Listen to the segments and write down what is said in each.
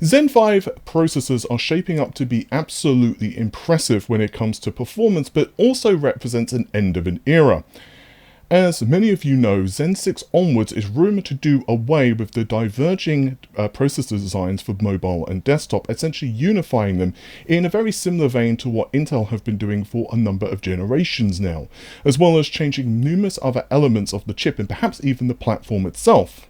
Zen 5 processors are shaping up to be absolutely impressive when it comes to performance, but also represents an end of an era. As many of you know, Zen 6 onwards is rumoured to do away with the diverging processor designs for mobile and desktop, essentially unifying them in a very similar vein to what Intel have been doing for a number of generations now, as well as changing numerous other elements of the chip and perhaps even the platform itself.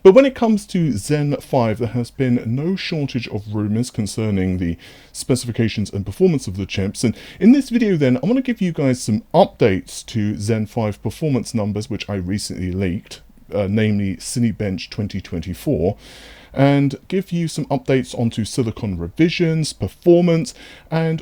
But when it comes to Zen 5, there has been no shortage of rumours concerning the specifications and performance of the chips, and in this video then, I want to give you guys some updates to Zen 5 performance numbers which I recently leaked, namely Cinebench 2024, and give you some updates onto silicon revisions, performance, and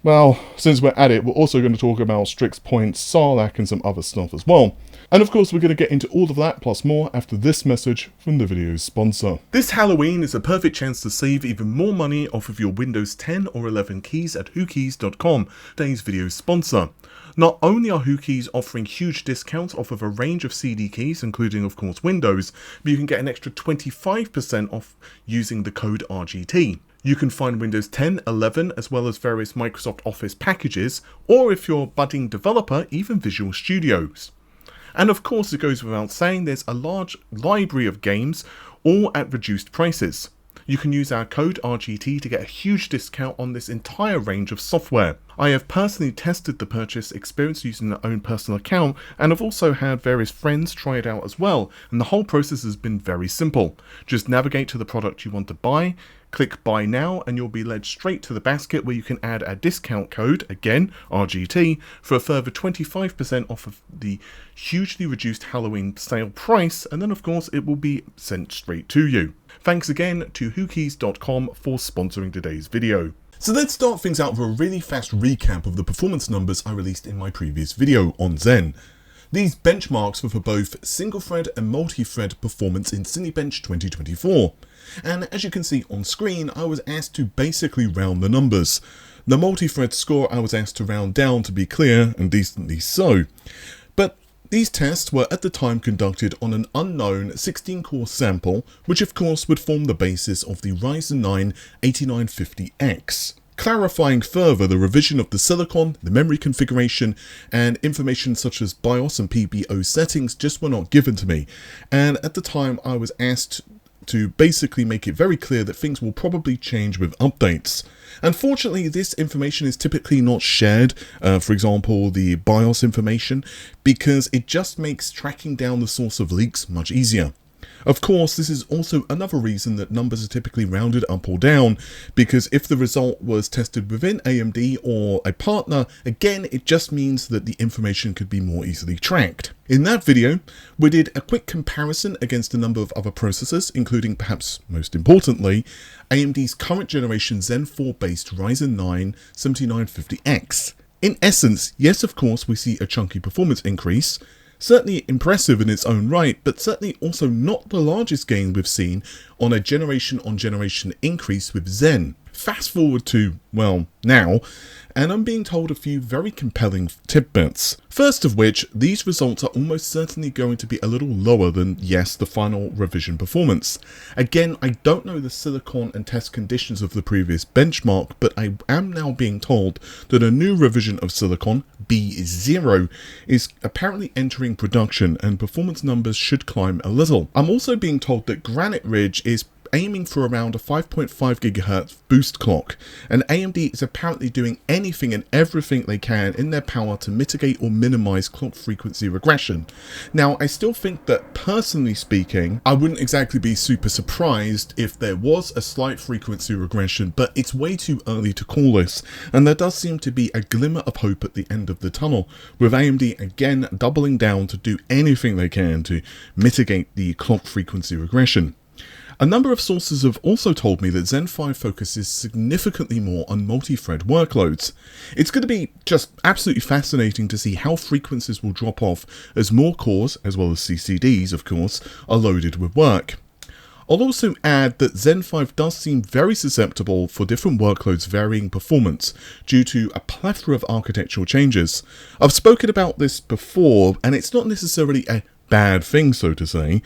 well, since we're at it, we're also going to talk about Strix Point's Sarlak and some other stuff as well. And of course, we're going to get into all of that plus more after this message from the video's sponsor. This Halloween is a perfect chance to save even more money off of your Windows 10 or 11 keys at HUGEs.com, today's video's sponsor. Not only are HUGEs offering huge discounts off of a range of CD keys, including of course Windows, but you can get an extra 25% off using the code RGT. You can find Windows 10, 11, as well as various Microsoft Office packages, or if you're a budding developer, even Visual Studios. And of course, it goes without saying, there's a large library of games, all at reduced prices. You can use our code RGT to get a huge discount on this entire range of software. I have personally tested the purchase experience using their own personal account, and I've also had various friends try it out as well, and the whole process has been very simple. Just navigate to the product you want to buy, click buy now, and you'll be led straight to the basket where you can add a discount code, again RGT, for a further 25% off of the hugely reduced Halloween sale price, and then of course it will be sent straight to you. Thanks again to HUGEs.com for sponsoring today's video. So let's start things out with a really fast recap of the performance numbers I released in my previous video on Zen. These benchmarks were for both single-thread and multi-thread performance in Cinebench 2024. And as you can see on screen, I was asked to basically round the numbers. The multi-thread score I was asked to round down to be clear, and decently so. But these tests were at the time conducted on an unknown 16-core sample, which of course would form the basis of the Ryzen 9 8950X. Clarifying further the revision of the silicon, the memory configuration, and information such as BIOS and PBO settings just were not given to me. And at the time I was asked to basically make it very clear that things will probably change with updates. Unfortunately, this information is typically not shared, for example, the BIOS information, because it just makes tracking down the source of leaks much easier. Of course, this is also another reason that numbers are typically rounded up or down, because if the result was tested within AMD or a partner, again, it just means that the information could be more easily tracked. In that video, we did a quick comparison against a number of other processors, including perhaps most importantly, AMD's current generation Zen 4 based Ryzen 9 7950X. In essence, yes, of course, we see a chunky performance increase, certainly impressive in its own right, but certainly also not the largest gain we've seen on a generation-on-generation increase with Zen. Fast forward to, well, now, and I'm being told a few very compelling tidbits. First of which, these results are almost certainly going to be a little lower than, yes, the final revision performance. Again, I don't know the silicon and test conditions of the previous benchmark, but I am now being told that a new revision of silicon, B0, is apparently entering production and performance numbers should climb a little. I'm also being told that Granite Ridge is aiming for around a 5.5 GHz boost clock, and AMD is apparently doing anything and everything they can in their power to mitigate or minimize clock frequency regression. Now, I still think that, personally speaking, I wouldn't exactly be super surprised if there was a slight frequency regression, but it's way too early to call this, and there does seem to be a glimmer of hope at the end of the tunnel, with AMD again doubling down to do anything they can to mitigate the clock frequency regression. A number of sources have also told me that Zen 5 focuses significantly more on multi-thread workloads. It's going to be just absolutely fascinating to see how frequencies will drop off as more cores, as well as CCDs of course, are loaded with work. I'll also add that Zen 5 does seem very susceptible for different workloads varying performance due to a plethora of architectural changes. I've spoken about this before, and it's not necessarily a bad thing, so to say.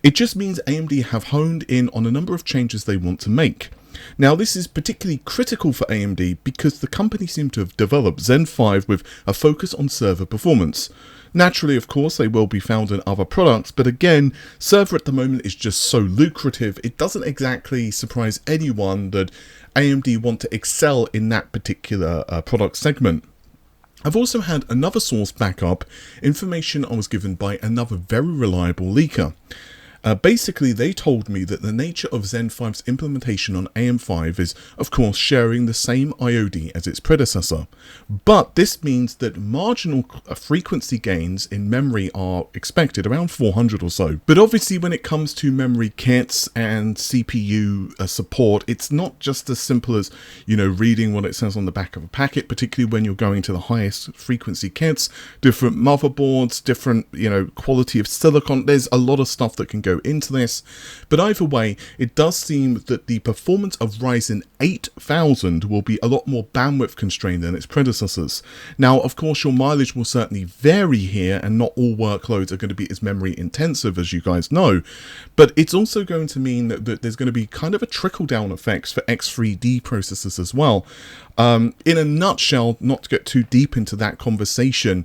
It just means AMD have honed in on a number of changes they want to make. Now, this is particularly critical for AMD because the company seemed to have developed Zen 5 with a focus on server performance. Naturally, of course, they will be found in other products, but again, server at the moment is just so lucrative, it doesn't exactly surprise anyone that AMD want to excel in that particular product segment. I've also had another source back up information I was given by another very reliable leaker. Basically, they told me that the nature of Zen 5's implementation on AM5 is, of course, sharing the same IOD as its predecessor. But this means that marginal frequency gains in memory are expected, around 400 or so. But obviously, when it comes to memory kits and CPU support, it's not just as simple as, reading what it says on the back of a packet, particularly when you're going to the highest frequency kits, different motherboards, different, quality of silicon. There's a lot of stuff that can go into this, but either way, it does seem that the performance of Ryzen 8000 will be a lot more bandwidth constrained than its predecessors. Now, of course, your mileage will certainly vary here, and not all workloads are going to be as memory intensive, as you guys know, but it's also going to mean that there's going to be kind of a trickle-down effects for X3D processors as well. In a nutshell, not to get too deep into that conversation,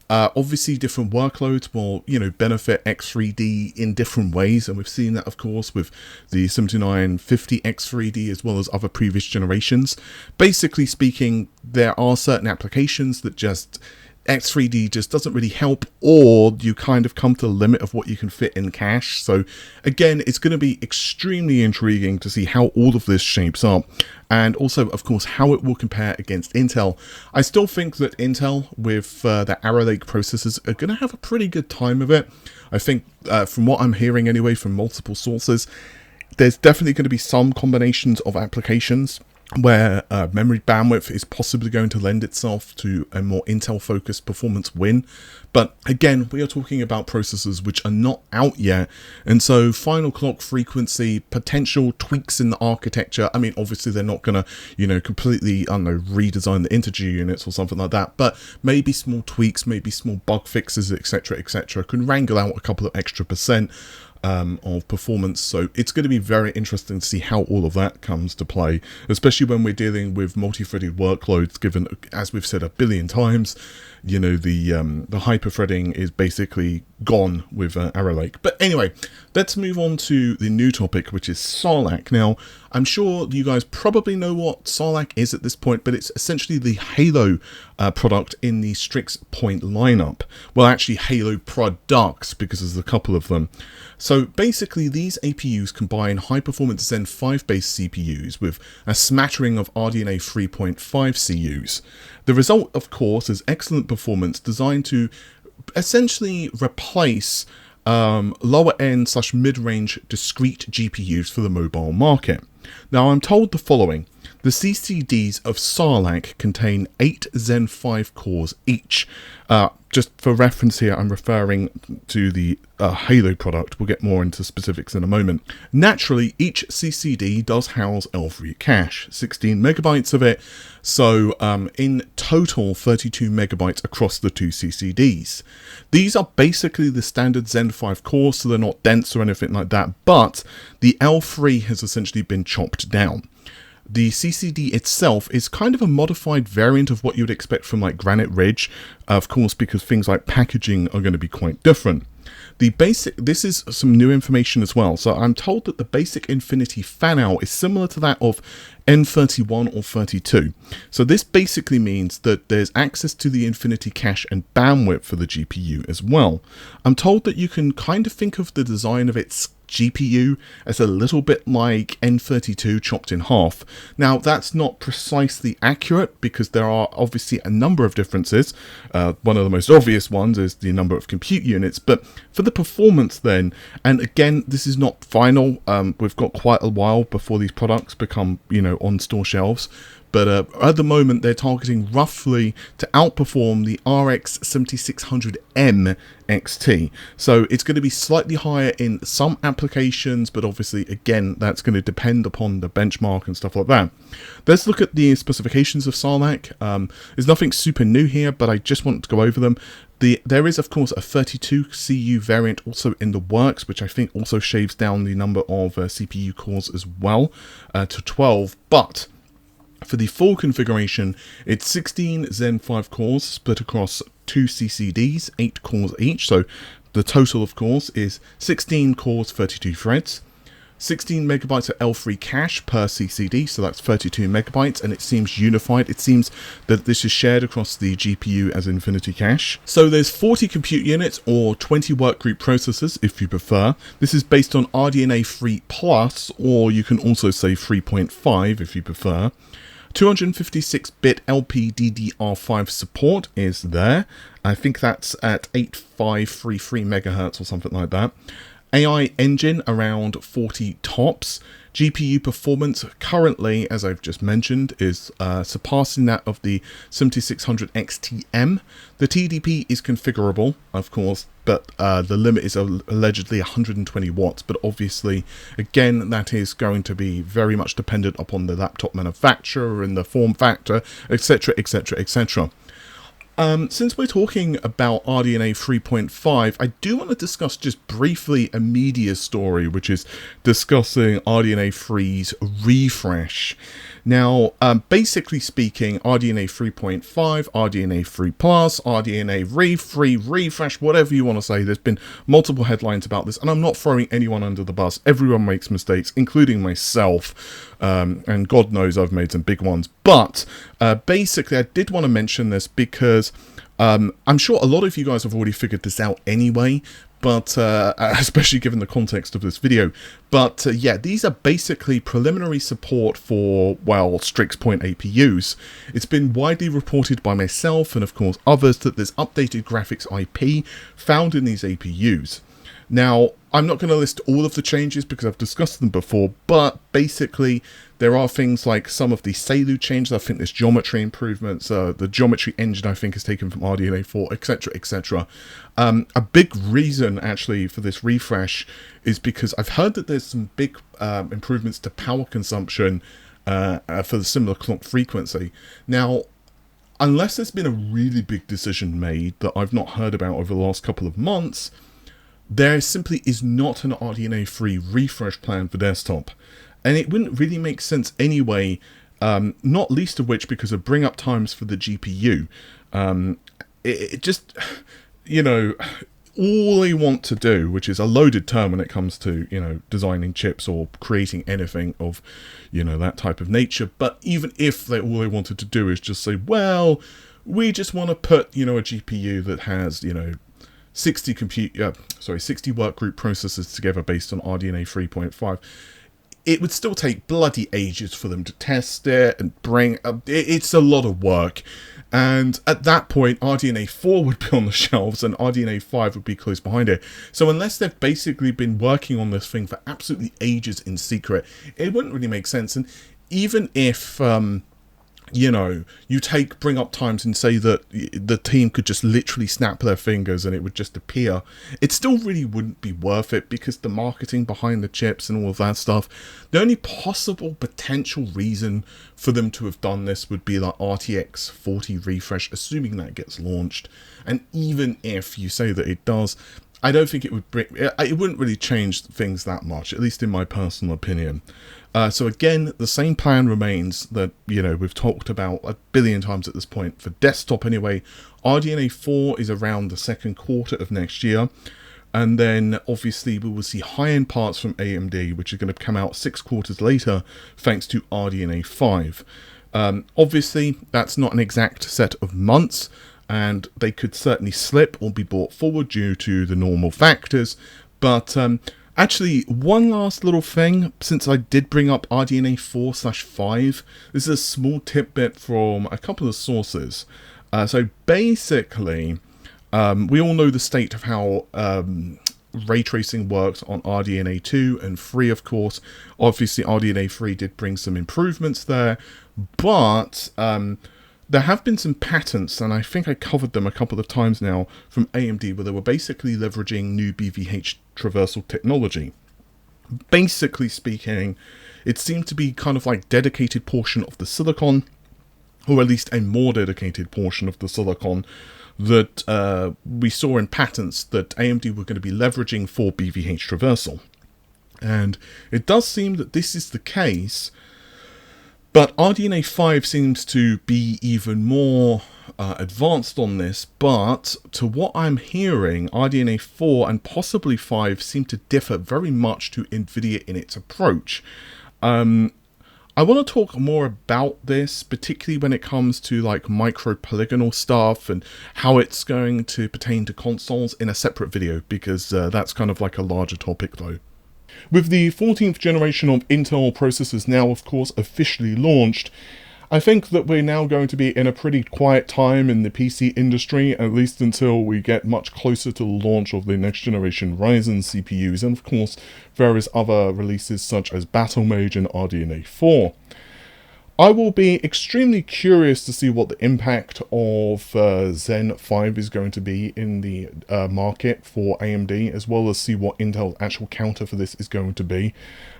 obviously different workloads will, benefit X3D in different ways, and we've seen that, of course, with the 7950 X3D as well as other previous generations. Basically speaking, there are certain applications that just X3D just doesn't really help, or you kind of come to the limit of what you can fit in cache. So again, it's going to be extremely intriguing to see how all of this shapes up, and also, of course, how it will compare against Intel. I still think that Intel, with the Arrow Lake processors, are going to have a pretty good time of it. I think, from what I'm hearing anyway from multiple sources, there's definitely going to be some combinations of applications where memory bandwidth is possibly going to lend itself to a more Intel-focused performance win. But again, we are talking about processors which are not out yet, and so final clock frequency, potential tweaks in the architecture. I mean, obviously they're not going to, completely, redesign the integer units or something like that, but maybe small tweaks, maybe small bug fixes, etc., can wrangle out a couple of extra percent of performance. So it's going to be very interesting to see how all of that comes to play, especially when we're dealing with multi-threaded workloads, given, as we've said a billion times, the hyper-threading is basically gone with Arrow Lake. But anyway, let's move on to the new topic, which is Sarlak. Now, I'm sure you guys probably know what Sarlak is at this point, but it's essentially the Halo product in the Strix Point lineup. Well, actually Halo products, because there's a couple of them. So basically, these APUs combine high-performance Zen 5-based CPUs with a smattering of RDNA 3.5 CUs. The result, of course, is excellent performance designed to essentially replace lower-end / mid-range discrete GPUs for the mobile market. Now, I'm told the following. The CCDs of Sarlak contain 8 Zen 5 cores each. Just for reference here, I'm referring to the Halo product. We'll get more into specifics in a moment. Naturally, each CCD does house L3 cache, 16 megabytes of it, so in total 32 megabytes across the two CCDs. These are basically the standard Zen 5 cores, so they're not dense or anything like that, but the L3 has essentially been chopped down. The CCD itself is kind of a modified variant of what you'd expect from like Granite Ridge, of course, because things like packaging are going to be quite different. This is some new information as well. So I'm told that the basic Infinity fan-out is similar to that of N31 or 32. So this basically means that there's access to the Infinity cache and bandwidth for the GPU as well. I'm told that you can kind of think of the design of its GPU as a little bit like N32 chopped in half. Now, that's not precisely accurate because there are obviously a number of differences. One of the most obvious ones is the number of compute units, but for the performance then, and again, this is not final, we've got quite a while before these products become, on store shelves, But at the moment, they're targeting roughly to outperform the RX 7600M XT. So it's going to be slightly higher in some applications, but obviously, again, that's going to depend upon the benchmark and stuff like that. Let's look at the specifications of Sarlak. There's nothing super new here, but I just want to go over them. There is, of course, a 32 CU variant also in the works, which I think also shaves down the number of CPU cores as well to 12, but for the full configuration, it's 16 Zen 5 cores split across 2 CCDs, 8 cores each. So the total, of course, is 16 cores, 32 threads, 16 megabytes of L3 cache per CCD, so that's 32 megabytes, and it seems unified. It seems that this is shared across the GPU as Infinity Cache. So there's 40 compute units or 20 workgroup processors if you prefer. This is based on RDNA 3+, or you can also say 3.5 if you prefer. 256-bit LPDDR5 support is there. I think that's at 8533 megahertz or something like that. AI engine around 40 tops. GPU performance currently, as I've just mentioned, is surpassing that of the 7600 XTM. The TDP is configurable, of course, but the limit is allegedly 120 watts. But obviously, again, that is going to be very much dependent upon the laptop manufacturer and the form factor, etc., etc., etc. Since we're talking about RDNA 3.5, I do want to discuss just briefly a media story, which is discussing RDNA 3's refresh. Now, basically speaking, RDNA 3.5, RDNA 3+, RDNA 3 refresh, whatever you want to say, there's been multiple headlines about this, and I'm not throwing anyone under the bus. Everyone makes mistakes, including myself, and God knows I've made some big ones. But basically, I did want to mention this because I'm sure a lot of you guys have already figured this out anyway, but especially given the context of this video. But yeah, these are basically preliminary support for, well, Strix Point APUs. It's been widely reported by myself and of course others that there's updated graphics IP found in these APUs. Now, I'm not going to list all of the changes because I've discussed them before, but basically there are things like some of the Selu changes. I think there's geometry improvements, the geometry engine I think is taken from RDNA 4, etc., etc. A big reason actually for this refresh is because I've heard that there's some big improvements to power consumption for the similar clock frequency. Now, unless there's been a really big decision made that I've not heard about over the last couple of months, there simply is not an RDNA 3 refresh plan for desktop. And it wouldn't really make sense anyway, not least of which because of bring up times for the GPU. It just, you know, all they want to do, which is a loaded term when it comes to, you know, designing chips or creating anything of, you know, that type of nature. But even if all they wanted to do is just say, well, we just want to put, you know, a GPU that has, you know, 60 workgroup processors together based on RDNA 3.5. It would still take bloody ages for them to test it and bring up. It's a lot of work. And at that point, RDNA 4 would be on the shelves and RDNA 5 would be close behind it. So unless they've basically been working on this thing for absolutely ages in secret, it wouldn't really make sense. And even if, you know, you bring up times and say that the team could just literally snap their fingers and it would just appear, it still really wouldn't be worth it because the marketing behind the chips and all of that stuff, the only possible potential reason for them to have done this would be like RTX 40 refresh, assuming that gets launched. And even if you say that it does, I don't think it wouldn't really change things that much, at least in my personal opinion. So again, the same plan remains that, you know, we've talked about a billion times at this point. For desktop anyway, RDNA 4 is around the second quarter of next year. And then obviously we will see high-end parts from AMD, which are going to come out 6 quarters later, thanks to RDNA 5. Obviously, that's not an exact set of months, and they could certainly slip or be brought forward due to the normal factors. But actually, one last little thing, since I did bring up RDNA 4/5, this is a small tidbit from a couple of sources. So basically, we all know the state of how ray tracing works on RDNA 2 and 3, of course. Obviously, RDNA 3 did bring some improvements there, but there have been some patents, and I think I covered them a couple of times now, from AMD, where they were basically leveraging new BVH traversal technology. Basically speaking, it seemed to be kind of like dedicated portion of the silicon, or at least a more dedicated portion of the silicon, that we saw in patents that AMD were going to be leveraging for BVH traversal. And it does seem that this is the case, but RDNA 5 seems to be even more advanced on this, but to what I'm hearing, RDNA 4 and possibly 5 seem to differ very much to NVIDIA in its approach. I want to talk more about this, particularly when it comes to like micro polygonal stuff and how it's going to pertain to consoles, in a separate video, because that's kind of like a larger topic though. With the 14th generation of Intel processors now, of course, officially launched, I think that we're now going to be in a pretty quiet time in the PC industry, at least until we get much closer to the launch of the next generation Ryzen CPUs, and of course various other releases such as Battlemage and RDNA 4. I will be extremely curious to see what the impact of Zen 5 is going to be in the market for AMD, as well as see what Intel's actual counter for this is going to be.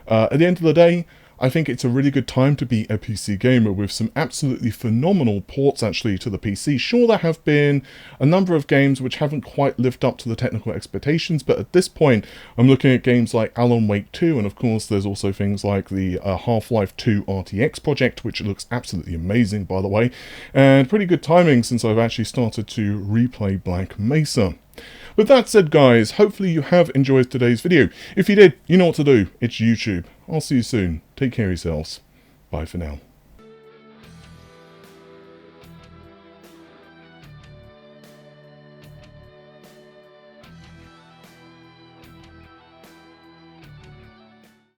At the end of the day, I think it's a really good time to be a PC gamer, with some absolutely phenomenal ports actually to the PC. Sure, there have been a number of games which haven't quite lived up to the technical expectations, but at this point I'm looking at games like Alan Wake 2, and of course there's also things like the Half-Life 2 RTX project, which looks absolutely amazing by the way, and pretty good timing since I've actually started to replay Black Mesa. With that said guys, hopefully you have enjoyed today's video. If you did, you know what to do. It's YouTube. I'll see you soon. Take care of yourselves. Bye for now.